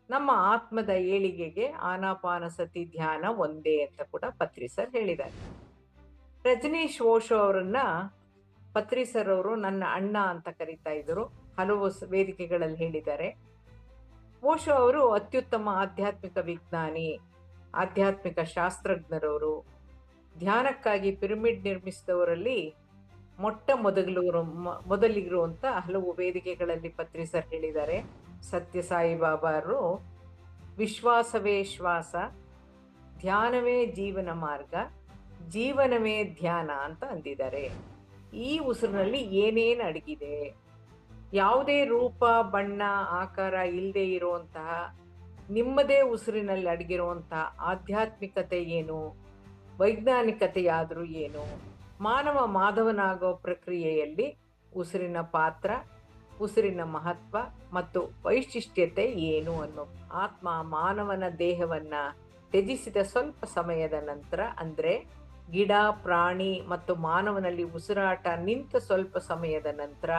ನಮ್ಮ ಆತ್ಮದ ಏಳಿಗೆಗೆ ಆನಾಪಾನಸತಿ ಧ್ಯಾನ ಒಂದೇ ಅಂತ ಕೂಡ ಪತ್ರಿ ಸರ್ ಹೇಳಿದ್ದಾರೆ. ರಜನೀಶ್ ಓಶೋ ಅವರನ್ನ ಪತ್ರಿ ಸರ್ ಅವರು ನನ್ನ ಅಣ್ಣ ಅಂತ ಕರೀತಾ ಇದ್ರು. ಹಲವು ವೇದಿಕೆಗಳಲ್ಲಿ ಹೇಳಿದ್ದಾರೆ. ಓಶೋ ಅವರು ಅತ್ಯುತ್ತಮ ಆಧ್ಯಾತ್ಮಿಕ ವಿಜ್ಞಾನಿ, ಆಧ್ಯಾತ್ಮಿಕ ಶಾಸ್ತ್ರಜ್ಞರವರು. ಧ್ಯಾನಕ್ಕಾಗಿ ಪಿರಮಿಡ್ ನಿರ್ಮಿಸಿದವರಲ್ಲಿ ಮೊದಲಿಗರು ಅಂತ ಹಲವು ವೇದಿಕೆಗಳಲ್ಲಿ ಪತ್ರಿ ಸರ್ ಹೇಳಿದ್ದಾರೆ. ಸತ್ಯ ಸಾಯಿ ಬಾಬಾರು ವಿಶ್ವಾಸವೇ ಶ್ವಾಸ, ಧ್ಯಾನವೇ ಜೀವನ ಮಾರ್ಗ, ಜೀವನವೇ ಧ್ಯಾನ ಅಂತ ಅಂದಿದ್ದಾರೆ. ಈ ಉಸಿರಿನಲ್ಲಿ ಏನೇನು ಅಡಗಿದೆ, ಯಾವುದೇ ರೂಪ ಬಣ್ಣ ಆಕಾರ ಇಲ್ಲದೆ ಇರುವಂತಹ ನಿಮ್ಮದೇ ಉಸಿರಿನಲ್ಲಿ ಅಡಗಿರುವಂತಹ ಆಧ್ಯಾತ್ಮಿಕತೆ ಏನು, ವೈಜ್ಞಾನಿಕತೆಯಾದರೂ ಏನು, ಮಾನವ ಮಾಧವನಾಗೋ ಪ್ರಕ್ರಿಯೆಯಲ್ಲಿ ಉಸಿರಿನ ಪಾತ್ರ, ಉಸಿರಿನ ಮಹತ್ವ ಮತ್ತು ವೈಶಿಷ್ಟ್ಯತೆ ಏನು ಅನ್ನೋ ಆತ್ಮ ಮಾನವನ ದೇಹವನ್ನ ತ್ಯಜಿಸಿದ ಸ್ವಲ್ಪ ಸಮಯದ ನಂತರ, ಅಂದ್ರೆ ಗಿಡ ಪ್ರಾಣಿ ಮತ್ತು ಮಾನವನಲ್ಲಿ ಉಸಿರಾಟ ನಿಂತ ಸ್ವಲ್ಪ ಸಮಯದ ನಂತರ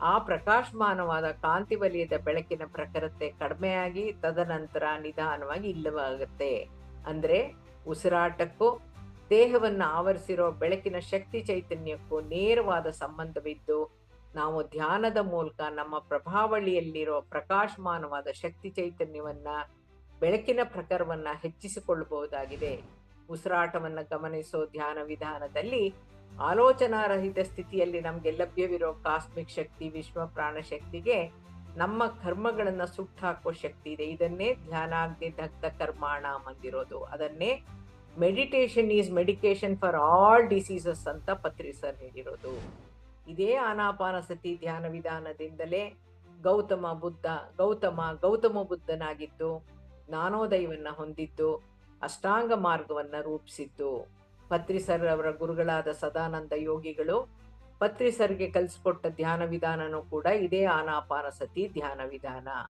ಆ ಪ್ರಕಾಶಮಾನವಾದ ಕಾಂತಿ ವಲಯದ ಬೆಳಕಿನ ಪ್ರಖರತೆ ಕಡಿಮೆಯಾಗಿ ತದನಂತರ ನಿಧಾನವಾಗಿ ಇಲ್ಲವಾಗುತ್ತೆ. ಅಂದ್ರೆ ಉಸಿರಾಟಕ್ಕೂ ದೇಹವನ್ನ ಆವರಿಸಿರೋ ಬೆಳಕಿನ ಶಕ್ತಿ ಚೈತನ್ಯಕ್ಕೂ ನೇರವಾದ ಸಂಬಂಧವಿದ್ದು, ನಾವು ಧ್ಯಾನದ ಮೂಲಕ ನಮ್ಮ ಪ್ರಭಾವಳಿಯಲ್ಲಿರೋ ಪ್ರಕಾಶಮಾನವಾದ ಶಕ್ತಿ ಚೈತನ್ಯವನ್ನ, ಬೆಳಕಿನ ಪ್ರಖರವನ್ನ ಹೆಚ್ಚಿಸಿಕೊಳ್ಳಬಹುದಾಗಿದೆ. ಉಸಿರಾಟವನ್ನ ಗಮನಿಸೋ ಧ್ಯಾನ ವಿಧಾನದಲ್ಲಿ ಆಲೋಚನಾರಹಿತ ಸ್ಥಿತಿಯಲ್ಲಿ ನಮ್ಗೆ ಲಭ್ಯವಿರೋ ಕಾಸ್ಮಿಕ್ ಶಕ್ತಿ, ವಿಶ್ವ ಪ್ರಾಣ ಶಕ್ತಿಗೆ ನಮ್ಮ ಕರ್ಮಗಳನ್ನ ಸುಟ್ಟಾಕೋ ಶಕ್ತಿ ಇದೆ. ಇದನ್ನೇ ಧ್ಯಾನಾಗ್ನಿ ದಗ್ಧ ಕರ್ಮಾಣ ಅಂದಿರೋದು. ಅದನ್ನೇ meditation is medication for all diseases ಅಂತ ಪತ್ರಿ ಸರ್ ಹೇಳಿರೋದು. ಇದೇ ಆನಾಪಾನಸತಿ ಧ್ಯಾನ ವಿಧಾನದಿಂದಲೇ ಗೌತಮ ಬುದ್ಧನಾಗಿದ್ದು ಜ್ಞಾನೋದಯವನ್ನ ಹೊಂದಿದ್ದು ಅಷ್ಟಾಂಗ ಮಾರ್ಗವನ್ನ ರೂಪಿಸಿದ್ದು. ಪತ್ರಿ ಸರ್ ಅವರ ಗುರುಗಳಾದ ಸದಾನಂದ ಯೋಗಿಗಳು ಪತ್ರಿ ಸರ್ಗೆ ಕಲಿಸ್ಕೊಟ್ಟ ಧ್ಯಾನ ವಿಧಾನನೂ ಕೂಡ ಇದೇ ಆನಾಪಾನಸತಿ ಧ್ಯಾನ ವಿಧಾನ.